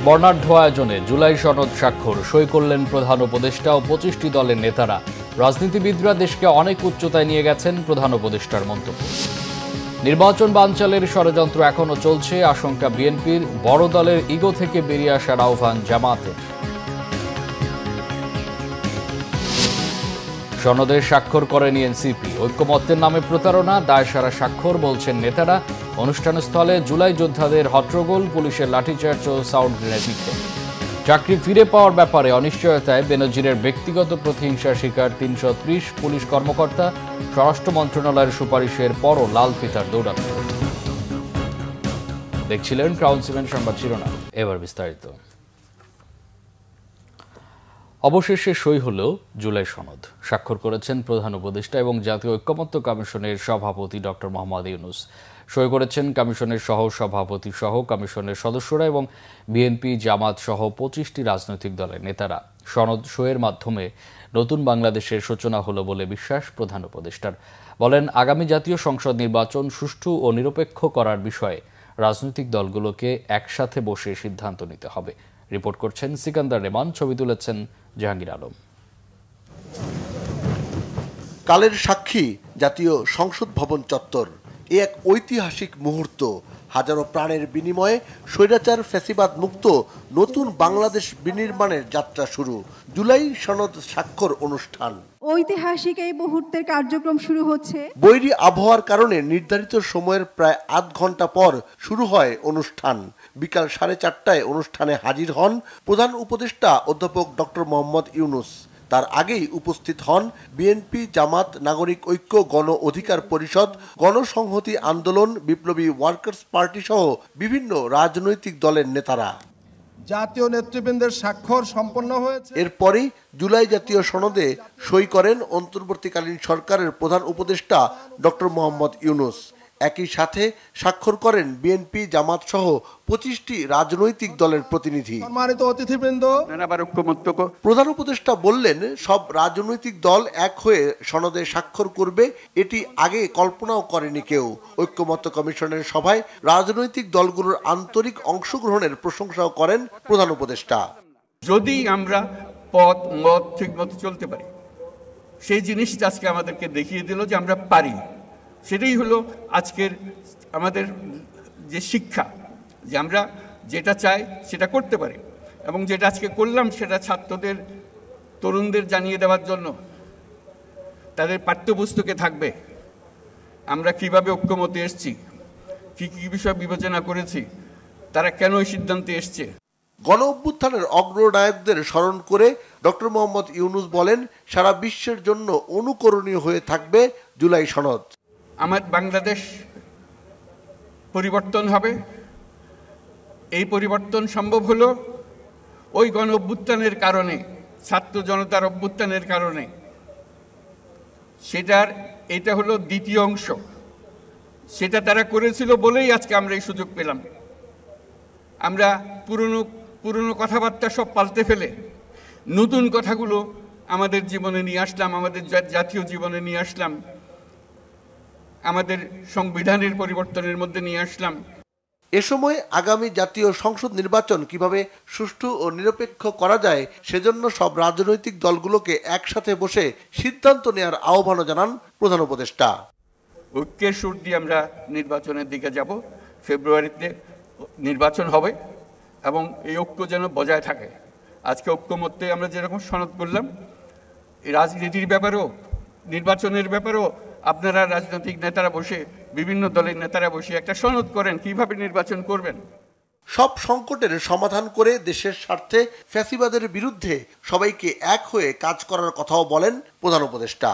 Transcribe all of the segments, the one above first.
বর্ণাঢ্য আয়োজনে জুলাই সনদ স্বাক্ষর সই করলেন প্রধান উপদেষ্টা ও 25টি দলের নেতারা। রাজনীতিবিদরা দেশকে অনেক উচ্চতায় নিয়ে গেছেন প্রধান উপদেষ্টার মন্তব্য। নির্বাচন বানচালের ষড়যন্ত্র এখনও চলছে, আশঙ্কা বিএনপির। বড় দলের ইগো থেকে বেরিয়ে আসার আহ্বান জামায়াতের। সনদে স্বাক্ষর করেনি এনসিপি, ঐক্যমত্যের নামে প্রতারণা, দায়সারা স্বাক্ষর বলছেন নেতারা। অনুষ্ঠানস্থলে জুলাই যোদ্ধাদের হট্টগোল, পুলিশের লাঠিচার্জ ও সাউন্ড গ্রেনেড নিক্ষেপ। চাকরি ফিরে পাওয়ার ব্যাপারে অনিশ্চয়তায় বেনজিরের ব্যক্তিগত প্রতিহিংসার শিকার ৩৩০ পুলিশ কর্মকর্তা। স্বরাষ্ট্র মন্ত্রণালয়ের সুপারিশের পরও লাল ফিতার দৌড়ানো। দেখছিলেন ক্রাউন 7 সংবাদ শিরোনাম, এবার বিস্তারিত। অবশেষে সই হল জুলাই সনদ। স্বাক্ষর করেছেন প্রধান উপদেষ্টা এবং জাতীয় ঐক্যমত্য কমিশনের সভাপতি ডক্টর মোহাম্মদ ইউনূস। সই করেছেন কমিশনের সহ সভাপতি সহ কমিশনের সদস্যরা এবং বিএনপি, জামাত সহ 25টি রাজনৈতিক দলের নেতারা। সনদ সইয়ের মাধ্যমে নতুন বাংলাদেশের সূচনা হলো বলে বিশ্বাস প্রধান উপদেষ্টার। বলেন, আগামী জাতীয় সংসদ নির্বাচন সুষ্ঠু ও নিরপেক্ষ করার বিষয়ে রাজনৈতিক দলগুলোকে একসাথে বসে সিদ্ধান্ত নিতে হবে। রিপোর্ট করছেন সিকান্দার রেমান, ছবি তুলেছেন জাহাঙ্গীর আলম। কালের সাক্ষী জাতীয় সংসদ ভবন চত্বর। এ এক ঐতিহাসিক মুহূর্ত। হাজারো প্রাণের বিনিময়ে স্বৈরাচার ফ্যাসিবাদ মুক্ত নতুন বাংলাদেশ বিনির্মাণের যাত্রা শুরু। জুলাই সনদ স্বাক্ষর অনুষ্ঠান। ঐতিহাসিক এই মুহূর্তের কার্যক্রম শুরু হচ্ছে। বৈরী আবহাওয়ার কারণে নির্ধারিত সময়ের প্রায় আধ ঘন্টা পর শুরু হয় অনুষ্ঠান। বিকাল 4:30টায় অনুষ্ঠানে হাজির হন প্রধান উপদেষ্টা অধ্যাপক ডক্টর মোহাম্মদ ইউনূস। তার আগেই উপস্থিত হন বিএনপি, জামাত, নাগরিক ঐক্য, গণ অধিকার পরিষদ, গণসংহতি আন্দোলন, বিপ্লবী ওয়ার্কার্স পার্টি সহ বিভিন্ন রাজনৈতিক দলের নেতারা। জাতীয় নেতৃবৃন্দের স্বাক্ষর সম্পন্ন হয়েছে। এরপরই জুলাই জাতীয় সনদে সই করেন অন্তর্বর্তীকালীন সরকারের প্রধান উপদেষ্টা ডক্টর মোহাম্মদ ইউনূস। একই সাথে স্বাক্ষর করেন বিএনপি, জামাত সহ 25টি রাজনৈতিক দলের প্রতিনিধি। সম্মানিত অতিথিবৃন্দ, প্রধান উপদেষ্টা বললেন, সব রাজনৈতিক দল এক হয়ে সনদে স্বাক্ষর করবে, এটি আগে কল্পনাও করেনি কেউ। ঐক্যমত্য কমিশনের সভায় রাজনৈতিক দলগুলোর আন্তরিক অংশগ্রহণের প্রশংসাও করেন প্রধান উপদেষ্টা। যদি আমরা পথ মত ঠিক মতো চলতে পারি, সেই জিনিসটা আজকে আমাদেরকে দেখিয়ে দিল যে আমরা পারি। সেটাই হলো আজকের আমাদের যে শিক্ষা, যে আমরা যেটা চাই সেটা করতে পারি। এবং যেটা আজকে করলাম সেটা ছাত্রদের, তরুণদের জানিয়ে দেওয়ার জন্য তাদের পাঠ্যপুস্তকে থাকবে আমরা কিভাবে ঐক্যমতে এসেছি, কী কী বিষয় বিবেচনা করেছি, তারা কেন এই সিদ্ধান্তে এসছে। গণ অভ্যুত্থানের অগ্রনায়কদের স্মরণ করে ডক্টর মোহাম্মদ ইউনূস বলেন, সারা বিশ্বের জন্য অনুকরণীয় হয়ে থাকবে জুলাই সনদ। আমার বাংলাদেশ পরিবর্তন হবে। এই পরিবর্তন সম্ভব হলো ওই গণ অভ্যুত্থানের কারণে, ছাত্র জনতার অভ্যুত্থানের কারণে। এটা হলো দ্বিতীয় অংশ। সেটা তারা করেছিল বলেই আজকে আমরা এই সুযোগ পেলাম। আমরা পুরনো কথাবার্তা সব পাল্টে ফেলে নতুন কথাগুলো আমাদের জীবনে নিয়ে আসলাম, আমাদের জাতীয় জীবনে নিয়ে আসলাম, আমাদের সংবিধানের পরিবর্তনের মধ্যে নিয়ে আসলাম। এ সময় আগামী জাতীয় সংসদ নির্বাচন কিভাবে সুষ্ঠু ও নিরপেক্ষ করা যায় সেজন্য সব রাজনৈতিক দলগুলোকে একসাথে বসে সিদ্ধান্ত নেওয়ার আহ্বানও জানান প্রধান উপদেষ্টা। ঐক্যের সুর দিয়ে আমরা নির্বাচনের দিকে যাব। ফেব্রুয়ারিতে নির্বাচন হবে এবং এই ঐক্য যেন বজায় থাকে। আজকে ঐক্যমত্যে আমরা যেরকম সনদ করলাম, এই রাজনীতির ব্যাপারেও, নির্বাচনের ব্যাপারেও আপনারা রাজনৈতিক নেতারা বসে, বিভিন্ন দলের নেতারা বসে একটা সনদ করেন কিভাবে নির্বাচন করবেন। সব সংকটের সমাধান করে দেশের স্বার্থে ফ্যাসিবাদের বিরুদ্ধে সবাইকে এক হয়ে কাজ করার কথাও বলেন প্রধান উপদেষ্টা।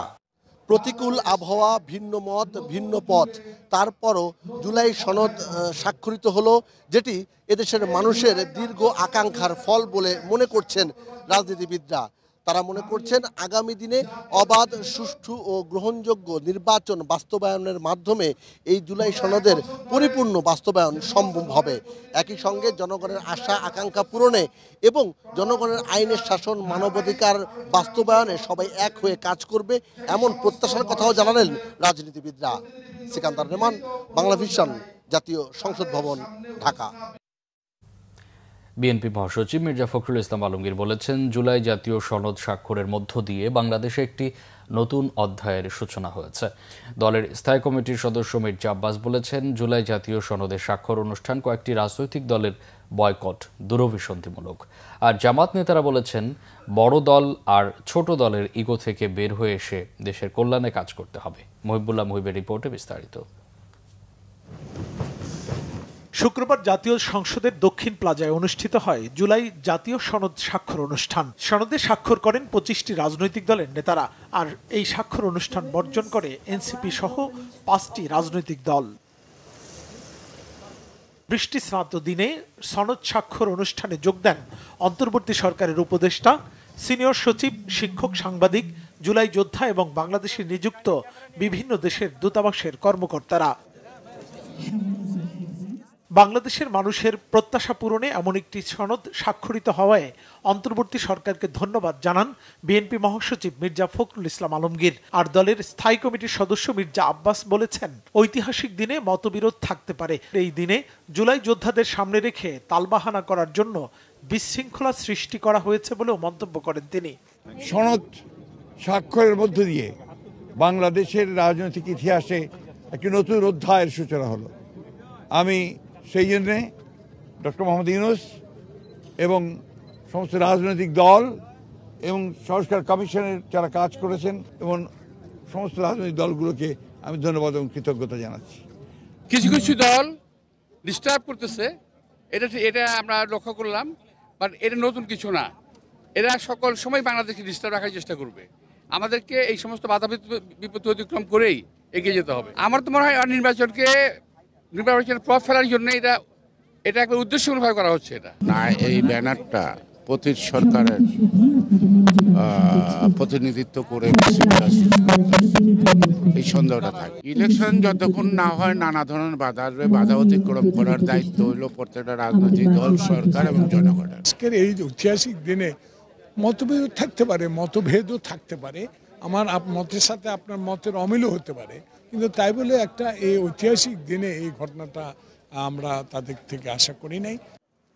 প্রতিকূল আবহাওয়া, ভিন্ন মত, ভিন্ন পথ, তারপরও জুলাই সনদ স্বাক্ষরিত হলো, যেটি এদেশের মানুষের দীর্ঘ আকাঙ্ক্ষার ফল বলে মনে করছেন রাজনীতিবিদরা। তারা মনে করছেন আগামী দিনে অবাধ, সুষ্ঠু ও গ্রহণযোগ্য নির্বাচন বাস্তবায়নের মাধ্যমে এই জুলাই সনদের পরিপূর্ণ বাস্তবায়ন সম্ভব হবে। একই সঙ্গে জনগণের আশা আকাঙ্ক্ষা পূরণে এবং জনগণের আইনের শাসন, মানবাধিকার বাস্তবায়নে সবাই এক হয়ে কাজ করবে, এমন প্রত্যাশার কথাও জানালেন রাজনীতিবিদরা। সিকান্দার রেমান, বাংলা ভিশন, জাতীয় সংসদ ভবন, ঢাকা। বিএনপি মহাসচিব মির্জা ফখরুল ইসলাম আলমগীর বলেছেন, জুলাই জাতীয় সনদ স্বাক্ষরের মধ্য দিয়ে বাংলাদেশে একটি নতুন অধ্যায়ের সূচনা হয়েছে। দলের স্থায়ী কমিটির সদস্য মির্জা আব্বাস বলেছেন, জুলাই জাতীয় সনদের স্বাক্ষর অনুষ্ঠান কয়েকটি রাজনৈতিক দলের বয়কট দূরভিসন্ধিমূলক। আর জামাত নেতারা বলেছেন, বড় দল আর ছোট দলের ইগো থেকে বের হয়ে এসে দেশের কল্যাণে কাজ করতে হবে। মহিবুল্লাহ মুহিবের রিপোর্টে বিস্তারিত। শুক্রবার জাতীয় সংসদের দক্ষিণ প্লাজায় অনুষ্ঠিত হয় জুলাই জাতীয় সনদ স্বাক্ষর অনুষ্ঠান। সনদে স্বাক্ষর করেন 25টি রাজনৈতিক দলের নেতারা, আর এই স্বাক্ষর অনুষ্ঠান বর্জন করে এনসিপি সহ 5টি রাজনৈতিক দল। বৃষ্টি স্নাত দিনে সনদ স্বাক্ষর অনুষ্ঠানে যোগ দেন অন্তর্বর্তী সরকারের উপদেষ্টা, সিনিয়র সচিব, শিক্ষক, সাংবাদিক, জুলাই যোদ্ধা এবং বাংলাদেশে নিযুক্ত বিভিন্ন দেশের দূতাবাসের কর্মকর্তারা। বাংলাদেশের মানুষের প্রত্যাশা পূরণে এমন একটি সনদ স্বাক্ষরিত হওয়ায় অন্তর্বর্তী সরকারকে ধন্যবাদ জানান বিএনপি মহাসচিব মির্জা ফখরুল ইসলাম আলমগীর। আর দলের স্থায়ী কমিটির সদস্য মির্জা আব্বাস বলেছেন, ঐতিহাসিক দিনে মতবিরোধ থাকতে পারে, এই দিনে জুলাই যোদ্ধাদের সামনে রেখে তালবাহানা করার জন্য বিশৃঙ্খলা সৃষ্টি করা হয়েছে বলেও মন্তব্য করেন তিনি। সনদ স্বাক্ষরের মধ্য দিয়ে বাংলাদেশের রাজনৈতিক ইতিহাসে একটি নতুন অধ্যায়ের সূচনা হলো। আমি সেই জন্যে ডক্টর মোহাম্মদ ইউনূস এবং সমস্ত রাজনৈতিক দল এবং সংস্কার কমিশনের যারা কাজ করেছেন এবং সমস্ত রাজনৈতিক দলগুলোকে আমি ধন্যবাদ এবং কৃতজ্ঞতা জানাচ্ছি। কিছু কিছু দল ডিস্টার্ব করতেছে, এটা আমরা লক্ষ্য করলাম, বাট এটা নতুন কিছু না। এরা সকল সময় বাংলাদেশকে ডিস্টার্ব রাখার চেষ্টা করবে। আমাদেরকে এই সমস্ত বাধা বিপত্তি অতিক্রম করেই এগিয়ে যেতে হবে। আমার তো মনে হয় নির্বাচনের পথ ফেলার জন্য এটা একটা উদ্দেশ্যমূলকভাবে করা হচ্ছে। এটা না, এই ব্যানারটা প্রতি সরকারের প্রতিনিধিত্ব করে এই সন্দেহটা থাকে। ইলেকশন যতক্ষণ না হয় নানা ধরনের বাধা অতিক্রম করার দায়িত্ব হলো প্রত্যেকটা রাজনৈতিক দল, সরকার এবং জনগণের। আজকের এই ঐতিহাসিক দিনে মতভেদ থাকতে পারে, মতভেদও থাকতে পারে, আমার মতের সাথে আপনার মতের অমিলও হতে পারে, কিন্তু তাই বলে একটা এই ঐতিহাসিক দিনে এই ঘটনাটা আমরা তাদের থেকে আশা করি নাই।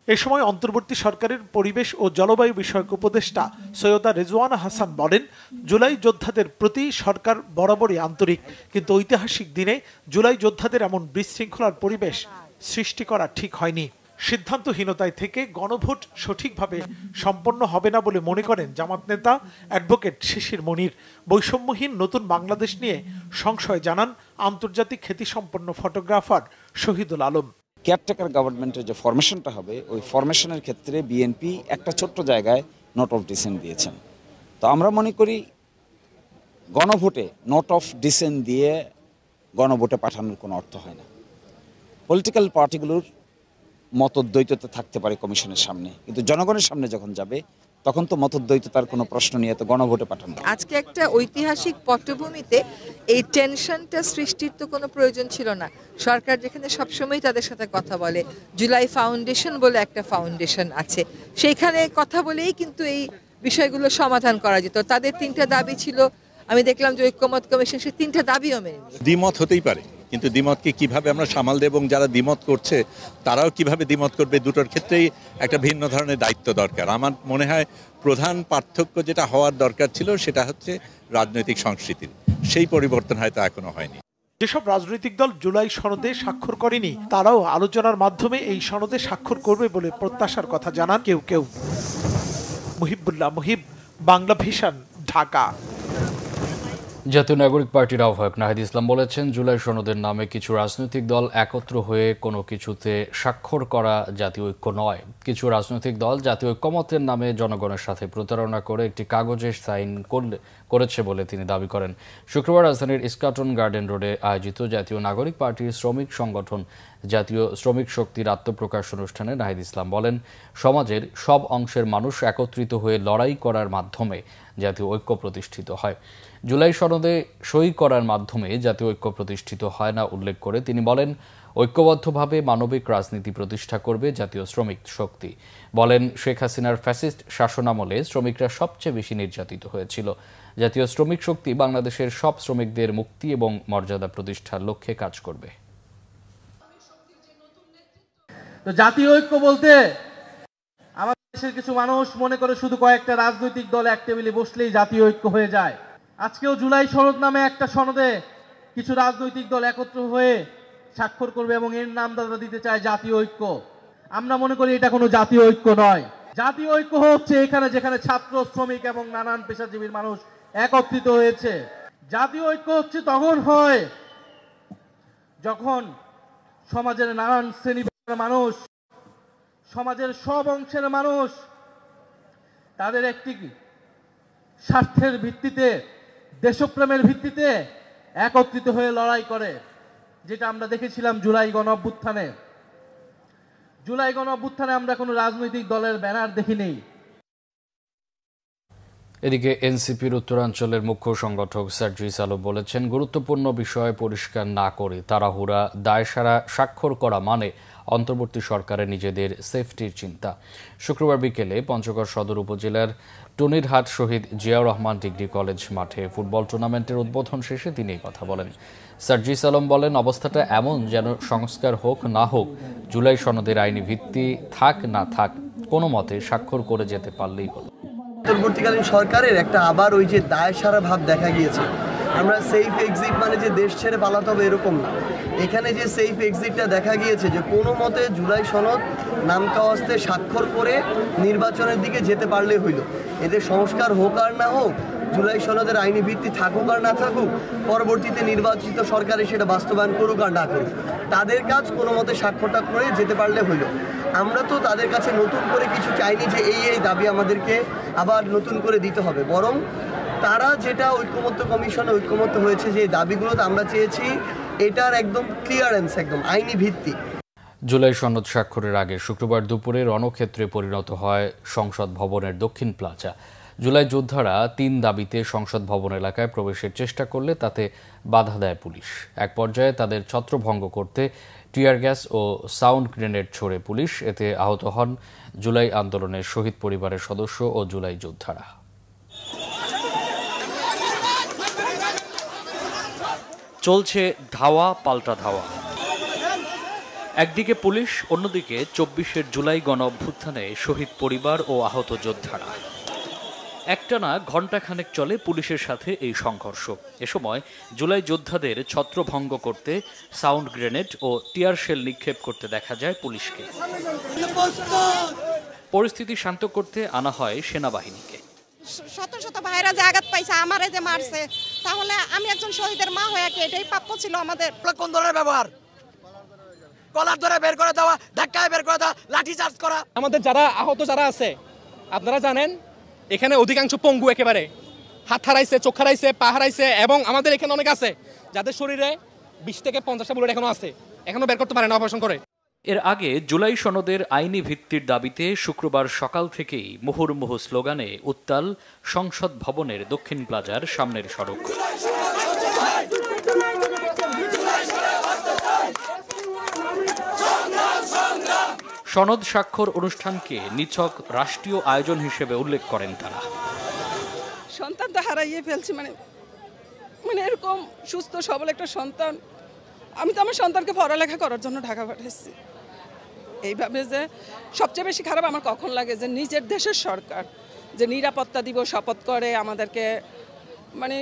এ সময় অন্তর্বর্তী সরকারের পরিবেশ ও জলবায়ু বিষয়ক উপদেষ্টা সৈয়দা রেজওয়ানা হাসান বলেন, জুলাই যোদ্ধাদের প্রতি সরকার বরাবরই আন্তরিক, কিন্তু ঐতিহাসিক দিনে জুলাই যোদ্ধাদের এমন বিশৃঙ্খলার পরিবেশ সৃষ্টি করা ঠিক হয়নি। সিদ্ধান্তহীনতায় থেকে গণভোট সঠিকভাবে সম্পন্ন হবে না বলে মনে করেন জামাত নেতা অ্যাডভোকেট শিশির মনির। বৈষম্যহীন নতুন বাংলাদেশ নিয়ে সংশয় জানান আন্তর্জাতিক খ্যাতিসম্পন্ন ফটোগ্রাফার শহীদুল আলম। কেয়ারটেকার গভর্নমেন্টের যে ফরমেশনটা হবে, ওই ফরমেশনের ক্ষেত্রে বিএনপি একটা ছোট্ট জায়গায় নোট অফ ডিসেন্ট দিয়েছেন। তো আমরা মনে করি গণভোটে নোট অফ ডিসেন্ট দিয়ে গণভোটে পাঠানোর কোনো অর্থ হয় না। পলিটিক্যাল পার্টিগুলোর মতদ্বৈততা থাকতে পারে কমিশনের সামনে, কিন্তু জনগণের সামনে যখন যাবে তখন তো মতদ্বৈততার কোনো প্রশ্ন নিয়ে তো গণভোটে পাঠানো। আজকে একটা ঐতিহাসিক পটভূমিতে এই টেনশনটা সৃষ্টির তো কোনো প্রয়োজন ছিল না। সরকার যেখানে সবসময় তাদের সাথে কথা বলে, জুলাই ফাউন্ডেশন বলে একটা ফাউন্ডেশন আছে, সেইখানে কথা বলেই কিন্তু এই বিষয়গুলো সমাধান করা যেত। তাদের 3টা দাবি ছিল, আমি দেখলাম যে ঐক্যমত কমিশন সেই 3টা দাবিও মেনে নিল। দ্বিমত হতেই পারে, কিন্তু দ্বিমতকে কিভাবে আমরা সামাল দেব এবং যারা দ্বিমত করছে তারাও কিভাবে দ্বিমত করবে, দুটোর ক্ষেত্রেই একটা ভিন্ন ধরনের দায়িত্ব দরকার। আমার মনে হয় প্রধান পার্থক্য যেটা হওয়ার দরকার ছিল সেটা হচ্ছে রাজনৈতিক সংস্কৃতির, সেই পরিবর্তন হয়তো এখনো হয়নি। যেসব রাজনৈতিক দল জুলাই সনদে স্বাক্ষর করেনি তারাও আলোচনার মাধ্যমে এই সনদে স্বাক্ষর করবে বলে প্রত্যাশার কথা জানান কেউ কেউ। মুহিবুল্লাহ মুহিব, বাংলা ভিশন, ঢাকা। জাতীয় নাগরিক পার্টির আহ্বায়ক নাহিদ ইসলাম বলেছেন, জুলাই সনদের নামে কিছু রাজনৈতিক দল একত্র হয়ে কোনো কিছুতে স্বাক্ষর করা জাতীয় ঐক্য নয়। কিছু রাজনৈতিক দল জাতীয় ঐক্যমতের নামে জনগণের সাথে প্রতারণা করে একটি কাগজে সাইন করেছে বলে তিনি দাবি করেন। শুক্রবার রাজধানীর ইস্কাটন গার্ডেন রোডে আয়োজিত জাতীয় নাগরিক পার্টির শ্রমিক সংগঠন জাতীয় শ্রমিক শক্তির আত্মপ্রকাশ অনুষ্ঠানে নাহিদ ইসলাম বলেন, সমাজের সব অংশের মানুষ একত্রিত হয়ে লড়াই করার মাধ্যমে জাতীয় ঐক্য প্রতিষ্ঠিত হয়। জুলাই সনদে সই করার মাধ্যমে জাতীয় ঐক্য প্রতিষ্ঠিত হয় না উল্লেখ করে তিনি বলেন, ঐক্যবদ্ধভাবে মানবিক রাজনীতি প্রতিষ্ঠা করবে জাতীয় শ্রমিক শক্তি। বলেন, শেখ হাসিনার ফ্যাসিস্ট শাসনামলে শ্রমিকরা সবচেয়ে বেশি নির্যাতিত হয়েছিল। জাতীয় শ্রমিক শক্তি বাংলাদেশের সব শ্রমিকদের মুক্তি এবং মর্যাদা প্রতিষ্ঠার লক্ষ্যে কাজ করবে। জাতীয় ঐক্য বলতে আমাদের দেশের কিছু মানুষ মনে করে শুধু কয়েকটা রাজনৈতিক দল এক টেবিলে বসলেই জাতীয় ঐক্য হয়ে যায়। আজকেও জুলাই সনদ নামে একটা সনদে কিছু রাজনৈতিক দল একত্র হয়ে স্বাক্ষর করবে এবং এর নাম তারা দিতে চায় জাতীয় ঐক্য। আমরা মনে করি এটা কোনো জাতীয় ঐক্য নয়। জাতীয় ঐক্য হচ্ছে এখানে যেখানে ছাত্র, শ্রমিক এবং নানান পেশাজীবীর মানুষ একত্রিত হয়েছে। জাতীয় ঐক্য হচ্ছে তখন হয় যখন সমাজের নানান শ্রেণী মানুষ, সমাজের সব অংশের মানুষ তাদের একটি স্বার্থের ভিত্তিতে, দেশপ্রেমের ভিত্তিতে একত্রিত হয়ে লড়াই করে, যেটা আমরা দেখেছিলাম জুলাই গণ অভ্যুত্থানে। জুলাই গণ অভ্যুত্থানে আমরা কোনো রাজনৈতিক দলের ব্যানার দেখিনি। এদিকে এনসিপির উত্তরাঞ্চলের মুখ্য সংগঠক সার্জিস আলম বলেছেন, গুরুত্বপূর্ণ বিষয় পরিষ্কার না করে তাড়াহুড়া দায়সারা স্বাক্ষর করা মানে অন্তর্বর্তী সরকারের নিজেদের সেফটির চিন্তা। শুক্রবার বিকেলে পঞ্চগড় সদর উপজেলার টুনিরহাট শহীদ জিয়াউর রহমান ডিগ্রি কলেজ মাঠে ফুটবল টুর্নামেন্টের উদ্বোধন শেষে তিনি এই কথা বলেন। সার্জিস আলম বলেন, অবস্থাটা এমন যেন সংস্কার হোক না হোক, জুলাই সনদের আইনি ভিত্তি থাক না থাক, কোনো মতে স্বাক্ষর করে যেতে পারলেই হলো। অন্তর্বর্তীকালীন সরকারের একটা আবার ওই যে দায়সারা ভাব দেখা গিয়েছে। আমরা সেফ এক্সিট মানে যে দেশ ছেড়ে পালাতে হবে এরকম না। এখানে যে সেফ এক্সিটটা দেখা গিয়েছে যে কোনো মতে জুলাই সনদ নামকাওয়াস্তে স্বাক্ষর করে নির্বাচনের দিকে যেতে পারলে হইল। এদের সংস্কার হোক আর না হোক, জুলাই সনদের আইনি ভিত্তি থাকুক আর না থাকুক, পরবর্তীতে নির্বাচিত সরকারে সেটা বাস্তবায়ন করুক আর না করুক, তাদের কাজ কোনো মতে স্বাক্ষরটা করে যেতে পারলে হইল। আমরা তো তাদের কাছে নতুন করে কিছু চাইনি যে এই দাবি আমাদেরকে আবার নতুন করে দিতে হবে, বরং তারা যেটা ঐক্যমত্য কমিশনে ঐক্যমত্য হয়েছে যে দাবিগুলোতে আমরা চেয়েছি এটার একদম ক্লিয়ারেন্স, একদম আইনি ভিত্তি। জুলাই সনদ স্বাক্ষরের আগে শুক্রবার দুপুরে রণক্ষেত্রে পরিণত হয় সংসদ ভবনের দক্ষিণ প্লাজা। জুলাই যোদ্ধারা 3 দাবিতে সংসদ ভবন এলাকায় প্রবেশের চেষ্টা করলে তাতে বাধা দেয় পুলিশ। এক পর্যায়ে তাদের ছত্রভঙ্গ করতে টিয়ার গ্যাস ও সাউন্ড গ্রেনেড ছোড়ে পুলিশ। এতে আহত হন জুলাই আন্দোলনের শহীদ পরিবারের সদস্য ও জুলাই যোদ্ধারা। চলছে ধাওয়া পাল্টা ধাওয়া। একদিকে পুলিশ, অন্যদিকে 24 জুলাই গণ অভ্যুত্থানে শহীদ পরিবার ও আহত যোদ্ধারা। একটানা ঘণ্টাখানেক চলে পুলিশের সাথে এই সংঘর্ষ। এ সময় জুলাই যোদ্ধাদের ছত্রভঙ্গ করতে সাউন্ড গ্রেনেড ও টিয়ার শেল নিক্ষেপ করতে দেখা যায় পুলিশকে। পরিস্থিতি শান্ত করতে আনা হয় সেনাবাহিনীকে। শত শত ভাইরা যে আঘাত পাইছে, আমারে যে মারছে, তাহলে আমি একজন শহীদের মা হয়ে কি এটাই প্রাপ্য ছিল আমাদের? কোন ধরনের ব্যবহার? কলার ধরে বের করে দেওয়া, ধাক্কায় বের করে দেওয়া, লাঠি চার্জ করা। আমাদের যারা আহত যারা আছে, আপনারা জানেন এখানে অধিকাংশ পঙ্গু, একেবারে হাত হারাইছে, চোখ হারাইছে, পা হারাইছে, এবং আমাদের এখানে অনেক আছে যাদের শরীরে 20 থেকে 50টা বুলেট এখনো আছে, এখনো বের করতে পারে না অপারেশন করে। এর আগে জুলাই সনদের আইনি ভিত্তির দাবিতে শুক্রবার সকাল থেকেই মুহুর্মুহু স্লোগানে উত্তাল সংসদ ভবনের দক্ষিণ প্লাজার সামনের সড়ক। সনদ স্বাক্ষর অনুষ্ঠানকে নিছক রাষ্ট্রীয় আয়োজন হিসেবে উল্লেখ করেন তারা। সন্তান তো হারাইয়ে ফেলছি, মানে এরকম সুস্থ সবল একটা সন্তান। আমি তো আমার সন্তানকে পড়ালেখা করার জন্য ঢাকা পাঠাচ্ছি। এইভাবে যে সবচেয়ে বেশি খারাপ আমার কখন লাগে যে নিজের দেশের সরকার যে নিরাপত্তা দিব শপথ করে আমাদেরকে, মানে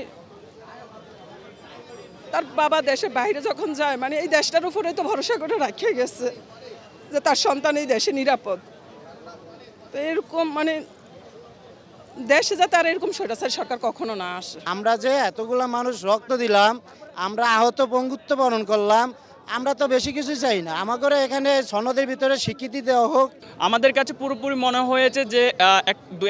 তার বাবা দেশের বাইরে যখন যায়, মানে এই দেশটার উপরে তো ভরসা করে রাখে গেছে যে তার সন্তান এই দেশে নিরাপদ। তো এরকম মানে দেশে যাতে আর এরকম স্বৈরাচারী সরকার কখনো না আসে। আমরা যে এতগুলা মানুষ রক্ত দিলাম, আমরা আহত পঙ্গুত্ব বরণ করলাম, আমরা তো বেশি কিছু চাই না। আমাদের এখানে সনদের ভিতরে স্বীকৃতি দেওয়া হোক। আমাদের কাছে পুরোপুরি মনে হয়েছে যে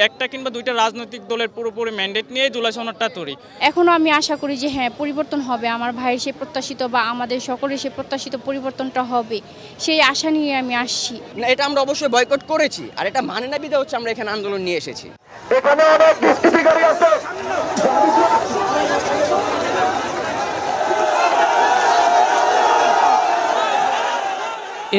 একটা কিংবা দুইটা রাজনৈতিক দলের পুরোপুরি ম্যান্ডেট নিয়ে জুলাই সনদটা তৈরি। এখনো আমি আশা করি যে হ্যাঁ, পরিবর্তন হবে, আমার ভাইয়ের সে প্রত্যাশিত বা আমাদের সকলের সে প্রত্যাশিত পরিবর্তনটা হবে, সেই আশা নিয়ে আমি আসছি। এটা আমরা অবশ্যই বয়কট করেছি, আর এটা মানে না বিধা হচ্ছে আমরা এখানে আন্দোলন নিয়ে এসেছি। এখানে অনেক দুষ্কৃতিকারী আছে।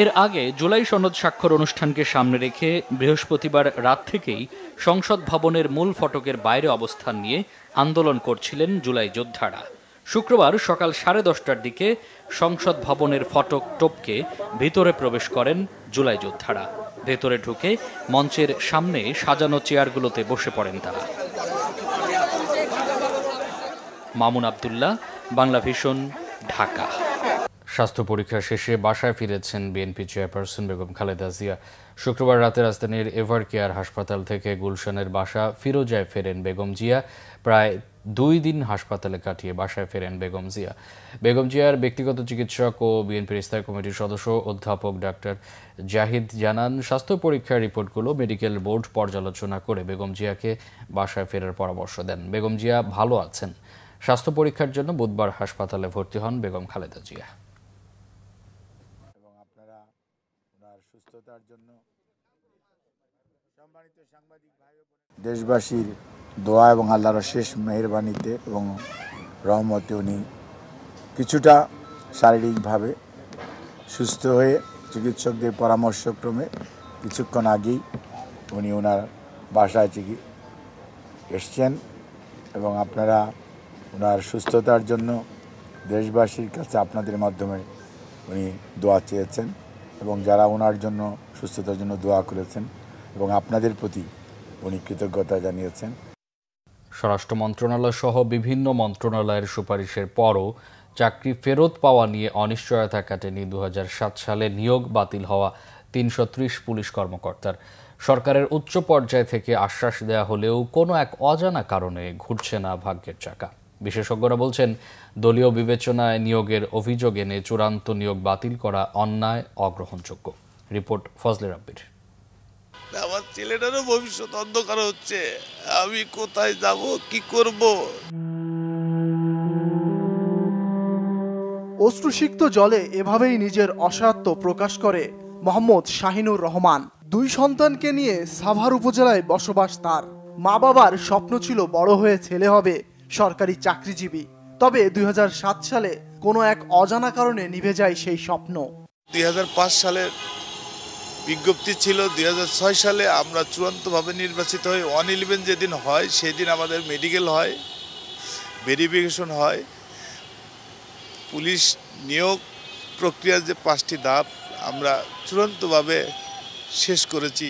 এর আগে জুলাই সনদ স্বাক্ষর অনুষ্ঠানকে সামনে রেখে বৃহস্পতিবার রাত থেকেই সংসদ ভবনের মূল ফটকের বাইরে অবস্থান নিয়ে আন্দোলন করছিলেন জুলাই যোদ্ধারা। শুক্রবার সকাল 10:30টার দিকে সংসদ ভবনের ফটক টপকে ভিতরে প্রবেশ করেন জুলাই যোদ্ধারা। ভেতরে ঢুকে মঞ্চের সামনে সাজানো চেয়ারগুলোতে বসে পড়েন তারা। মামুন আব্দুল্লাহ, বাংলা ভিশন, ঢাকা। স্বাস্থ্য পরীক্ষা শেষে বাসায় ফিরেছেন বিএনপি চেয়ারপারসন বেগম খালেদা জিয়া। শুক্রবার রাতে রাজধানীর এভার কেয়ার হাসপাতাল থেকে গুলশানের বাসা ফিরোজায় ফেরেন বেগম জিয়া। প্রায় 2 দিন হাসপাতালে কাটিয়ে বাসায় ফেরেন বেগম জিয়া। বেগম জিয়ার ব্যক্তিগত চিকিৎসক ও বিএনপির স্থায়ী কমিটির সদস্য অধ্যাপক ডাক্তার জাহিদ জানান, স্বাস্থ্য পরীক্ষার রিপোর্টগুলো মেডিকেল বোর্ড পর্যালোচনা করে বেগম জিয়াকে বাসায় ফেরার পরামর্শ দেন। বেগম জিয়া ভালো আছেন। স্বাস্থ্য পরীক্ষার জন্য বুধবার হাসপাতালে ভর্তি হন বেগম খালেদা জিয়া। দেশবাসীর দোয়া এবং আল্লাহর শেষ মেহেরবানিতে এবং রহমতে উনি কিছুটা শারীরিকভাবে সুস্থ হয়ে চিকিৎসকদের পরামর্শক্রমে কিছুক্ষণ আগেই উনি ওনার বাসায় এসছেন এবং আপনারা ওনার সুস্থতার জন্য দেশবাসীর কাছে আপনাদের মাধ্যমে উনি দোয়া চেয়েছেন এবং যারা ওনার জন্য সুস্থতার জন্য দোয়া করেছেন এবং আপনাদের প্রতি উনি কৃতজ্ঞতা জানিয়েছেন। স্বরাষ্ট্র মন্ত্রণালয় সহ বিভিন্ন মন্ত্রণালয়ের সুপারিশের পরও চাকরি ফেরত পাওয়া নিয়ে অনিশ্চয়তা কাটেনি 2007 সালে নিয়োগ বাতিল হওয়া 330 পুলিশ কর্মকর্তার। সরকারের উচ্চ পর্যায় থেকে আশ্বাস দেয়া হলেও কোনো এক অজানা কারণে ঘুরছে না ভাগ্যের চাকা। বিশেষজ্ঞরা বলছেন, দলীয় বিবেচনায় নিয়োগের অভিযোগ এনে চূড়ান্ত নিয়োগ বাতিল করা অন্যায়, অগ্রহণযোগ্য। রিপোর্ট ফজলে রাব্বির। আমার ছেলেটারও ভবিষ্যৎ অন্ধকার হচ্ছে, আমি কোথায় যাব, কি করব? অশ্রুসিক্ত জলে এভাবেই নিজের অসহায়ত্ব প্রকাশ করে মোহাম্মদ শাহিনুর রহমান। 2 সন্তানকে নিয়ে সাভার উপজেলায় বসবাস তার। মা বাবার স্বপ্ন ছিল বড় হয়ে ছেলে হবে সরকারি চাকরিজীবী। তবে 2007 সালে কোনো এক অজানা কারণে নিভে যায় সেই স্বপ্ন। 2005 সালের বিজ্ঞপ্তি ছিল, 2006 সালে আমরা চূড়ান্তভাবে নির্বাচিত হই। 111 যেদিন হয় সেদিন আমাদের মেডিকেল হয়, ভেরিফিকেশন হয়। পুলিশ নিয়োগ প্রক্রিয়ার যে 5টি ধাপ আমরা চূড়ান্তভাবে শেষ করেছি।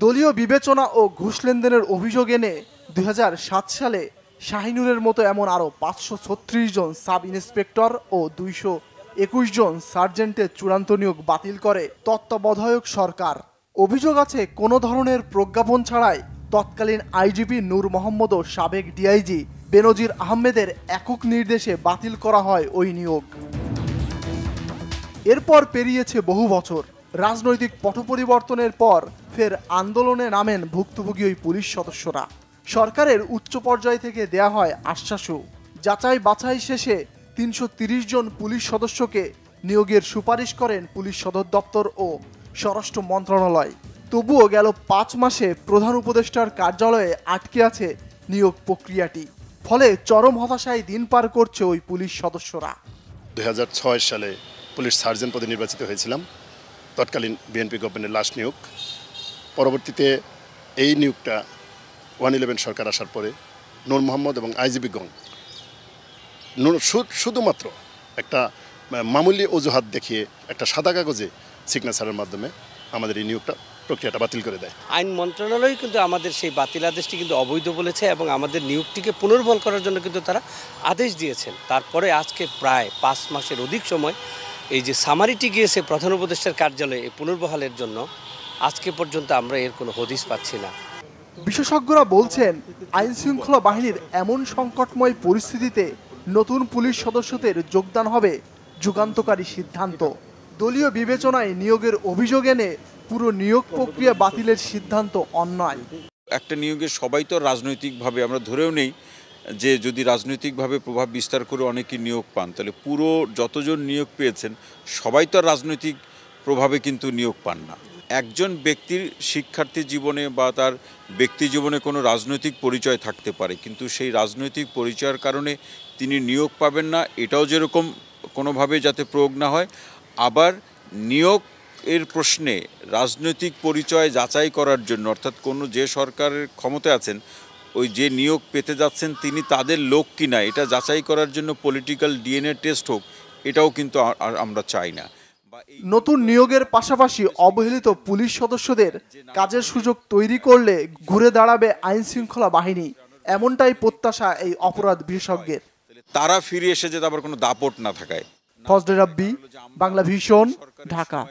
দলীয় বিবেচনা ও ঘুষ লেনদেনের অভিযোগ এনে 2007 সালে শাহিনুরের মতো এমন আরও 536 জন সাব ইন্সপেক্টর ও 221 জন সার্জেন্টের চূড়ান্ত নিয়োগ বাতিল করে তত্ত্বাবধায়ক সরকার। অভিযোগ আছে, কোনো ধরনের প্রজ্ঞাপন ছাড়াই তৎকালীন আইজিপি নূর মোহাম্মদ ও সাবেক ডিআইজি বেনজির আহমেদের একক নির্দেশে বাতিল করা হয় ওই নিয়োগ। এরপর পেরিয়েছে বহু বছর। রাজনৈতিক পট পরিবর্তনের পর ফের আন্দোলনে নামেন ভুক্তভোগী ওই পুলিশ সদস্যরা। সরকারের উচ্চ পর্যায় থেকে দেয়া হয় আশ্বাসও। যাচাই বাছাই শেষে 330 জন পুলিশ সদস্যকে নিয়োগের সুপারিশ করেন পুলিশ সদর দপ্তর ও স্বরাষ্ট্র মন্ত্রণালয়। তবুও গেল 5 মাসে প্রধান উপদেষ্টার কার্যালয়ে আটকে আছে নিয়োগ প্রক্রিয়াটি। ফলে চরম হতাশায় দিন পার করছে ওই পুলিশ সদস্যরা। 2006 সালে পুলিশ সার্জেন্ট পদে নির্বাচিত হয়েছিলাম, তৎকালীন বিএনপি গভর্নমেন্টের লাস্ট নিয়োগ। পরবর্তীতে এই নিয়োগটা 111 সরকার আসার পরে নূর মোহাম্মদ এবং আইজিবি গং শুধুমাত্র একটা মামুলি অজুহাত দেখিয়ে একটা সাদা কাগজে সিগনেচারের মাধ্যমে আমাদের এই নিয়োগটা প্রক্রিয়াটা বাতিল করে দেয়। আইন মন্ত্রণালয় কিন্তু আমাদের সেই বাতিল আদেশটি কিন্তু অবৈধ বলেছে এবং আমাদের নিয়োগটিকে পুনর্বহাল করার জন্য কিন্তু তারা আদেশ দিয়েছেন। তারপরে আজকে প্রায় 5 মাসের অধিক সময় এই যে সামারিটি গিয়েছে প্রধান উপদেষ্টার কার্যালয়ে এই পুনর্বহালের জন্য, আজকে পর্যন্ত আমরা এর কোনো হদিস পাচ্ছি না। বিশেষজ্ঞরা বলছেন, আইন শৃঙ্খলা বাহিনীর এমন সংকটময় পরিস্থিতিতে নতুন পুলিশ সদস্যদের যোগদান হবে যুগান্তকারী সিদ্ধান্ত। দলীয় বিবেচনায় নিয়োগের অভিযোগ এনে পুরো নিয়োগ প্রক্রিয়া বাতিলের সিদ্ধান্ত অন্যায়। একটা নিয়োগে সবাই তো রাজনৈতিকভাবে, আমরা ধরেও নেই যে যদি রাজনৈতিকভাবে প্রভাব বিস্তার করে অনেকে নিয়োগ পান, তাহলে পুরো যতজন নিয়োগ পেয়েছেন সবাই তো রাজনৈতিক প্রভাবে কিন্তু নিয়োগ পান না। একজন ব্যক্তির শিক্ষার্থী জীবনে বা তার ব্যক্তি জীবনে কোনো রাজনৈতিক পরিচয় থাকতে পারে, কিন্তু সেই রাজনৈতিক পরিচয়ের কারণে তিনি নিয়োগ পাবেন না, এটাও যেরকম কোনোভাবে যাতে প্রয়োগ না হয়। আবার নিয়োগ এর প্রশ্নে রাজনৈতিক পরিচয় যাচাই করার জন্য, অর্থাৎ কোনো যে সরকারের ক্ষমতায় আছেন ওই যে নিয়োগ পেতে যাচ্ছেন তিনি তাদের লোক কিনা এটা যাচাই করার জন্য পলিটিক্যাল ডিএনএ টেস্ট হোক, এটাও কিন্তু আমরা চাই না। নতুন নিয়োগের পাশাপাশি অবহেলিত পুলিশ সদস্যদের কাজের সুযোগ তৈরি করলে ঘুরে দাঁড়াবে আইন শৃঙ্খলা বাহিনী, এমনটাই প্রত্যাশা এই অপরাধ বিশেষজ্ঞের। তারা ফিরে এসে যেতে আবার কোনো দাপট না থাকায়। ফজলে রাব্বি, বাংলা ভিশন, ঢাকা।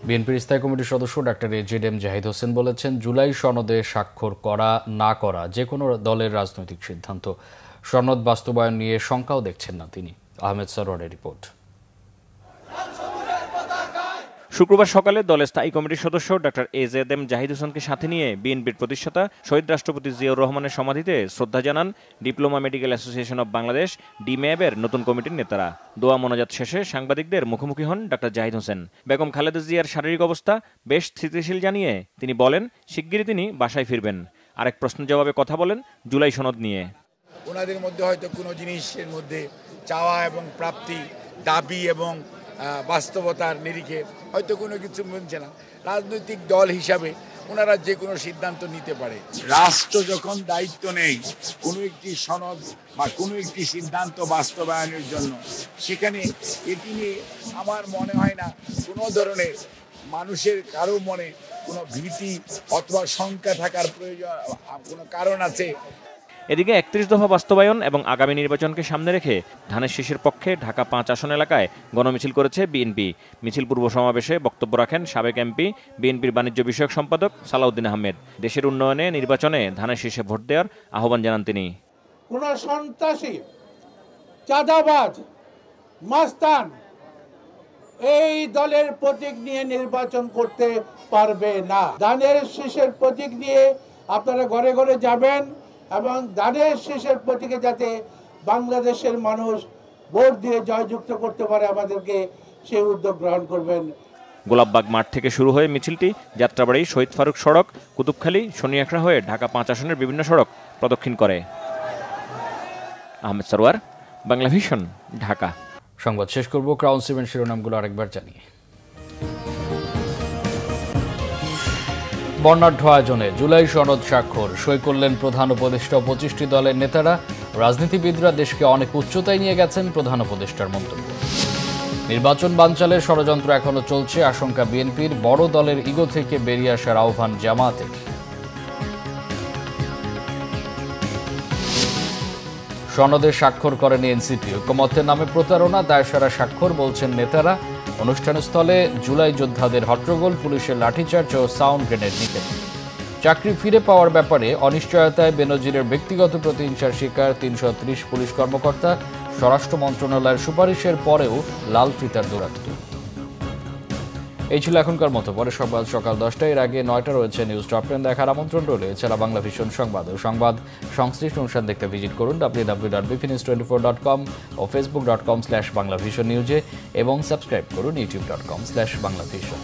বিএনপির স্থায়ী কমিটির সদস্য ডাক্তার এজেড জাহিদ হোসেন বলেছেন, জুলাই সনদে স্বাক্ষর করা না করা যে কোনো দলের রাজনৈতিক সিদ্ধান্ত। সনদ বাস্তবায়ন নিয়ে শঙ্কাও দেখছেন না তিনি। আহমেদ সরোয়ারের রিপোর্ট। শুক্রবার সকালে দলের স্থায়ী কমিটির সদস্য ডাক্তার এজেড জাহিদ হোসেনকে সাথে নিয়ে বিএনপির প্রতিষ্ঠাতা শহীদ রাষ্ট্রপতি জিয়াউর রহমানের সমাধিতে শ্রদ্ধা জানান diploma medical association of Bangladesh ডিম্যাবের নতুন কমিটির নেতারা। দোয়া মোনাজাত শেষে সাংবাদিকদের মুখোমুখি হন ডাক্তার জাহিদ হোসেন। বেগম খালেদা জিয়ার শারীরিক অবস্থা বেশ স্থিতিশীল জানিয়ে তিনি বলেন, শিগগিরই তিনি বাসায় ফিরবেন। আরেক প্রশ্নের জবাবে কথা বলেন জুলাই সনদ নিয়ে। ওনাদের মধ্যে হয়তো কোনো জিনিসের মধ্যে চাওয়া এবং প্রাপ্তি, দাবি এবং বাস্তবতার নিরিখে হয়তো কোনো কিছু বুঝছে না। রাজনৈতিক দল হিসাবে ওনারা যে কোনো সিদ্ধান্ত নিতে পারে। রাষ্ট্র যখন দায়িত্ব নেই কোনো একটি সনদ বা কোনো একটি সিদ্ধান্ত বাস্তবায়নের জন্য, সেখানে এটি নিয়ে আমার মনে হয় না কোনো ধরনের মানুষের কারো মনে কোনো ভীতি অথবা শঙ্কা থাকার প্রয়োজন কোনো কারণ আছে। এদিকে ৩১ দফা বাস্তবায়ন এবং আগামী নির্বাচনকে সামনে রেখে ধানের শীষের পক্ষে ঢাকা ৫ আসন এলাকায় গণমিছিল করেছে বিএনপি। মিছিল পূর্ব সমাবেশে বক্তব্য রাখেন সাবেক এমপি, বিএনপির বাণিজ্য বিষয়ক সম্পাদক সালাউদ্দিন আহমেদ। দেশের উন্নয়নে নির্বাচনে ধানের শীষে ভোট দেওয়ার আহ্বান জানান তিনি। কোন সন্ত্রাসী, চাঁদাবাজ, মাস্তান এই দলের প্রতীক নিয়ে নির্বাচন করতে পারবে না। ধানের শীষের প্রতীক নিয়ে আপনারা ঘরে ঘরে যাবেন এবং ধানের শীষের প্রতীকে যাতে বাংলাদেশের মানুষ ভোট দিয়ে জয়যুক্ত করতে পারে আমাদেরকে সেই উদ্যোগ গ্রহণ করবেন। গোলাপবাগ মাঠ থেকে শুরু হয়ে মিছিলটি যাত্রাবাড়ি, শহীদ ফারুক সড়ক, কুতুবখালী, শনিয়াখড়া হয়ে ঢাকা ৫ আসনের বিভিন্ন সড়ক প্রদক্ষিণ করে। আহমেদ সরোয়ার, বাংলা ভিশন, ঢাকা। সংবাদ শেষ করব ক্রাউন সিমেন্ট শিরোনামগুলো আরেকবার জানিয়ে। বর্ণাঢ্য আয়োজনে জুলাই সনদ স্বাক্ষর, সই করলেন প্রধান উপদেষ্টা ও ২৫টি দলের নেতারা। রাজনীতিবিদরা দেশকে অনেক উচ্চতায় নিয়ে গেছেন, প্রধান উপদেষ্টার মন্তব্য। নির্বাচন বানচালের ষড়যন্ত্র এখনো চলছে, আশঙ্কা বিএনপির। বড় দলের ইগো থেকে বেরিয়ে আসার আহ্বান জামায়াতের। সনদে স্বাক্ষর করেনি এনসিপি, ঐকমত্যের নামে প্রতারণা, দায়সারা স্বাক্ষর বলছেন নেতারা। অনুষ্ঠানস্থলে জুলাই যোদ্ধাদের হট্টগোল, পুলিশের লাঠিচার্জ ও সাউন্ড গ্রেনেড নিক্ষেপ। চাকরি ফিরে পাওয়ার ব্যাপারে অনিশ্চয়তায় বেনজিরের ব্যক্তিগত প্রতিহিংসার শিকার ৩৩০ পুলিশ কর্মকর্তা। স্বরাষ্ট্র মন্ত্রণালয়ের সুপারিশের পরেও লাল ফিতার দৌরাত্ম্য। এই ছিল এখনকার মতো। পরে সংবাদ সকাল ১০টায়, এর আগে ৯টা রয়েছে নিউজ টপ 10 দেখার আমন্ত্রণ রইল। এছাড়া বাংলা ভিশন সংবাদ ও সংবাদ সংশ্লিষ্ট অনুষ্ঠান দেখতে ভিজিট করুন www.bpnews24.com ও facebook.com/banglavisionnews এবং সাবস্ক্রাইব করুন youtube.com/banglavision।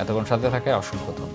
এতক্ষণ সাথে থাকায় অসংখ্য ধন্যবাদ।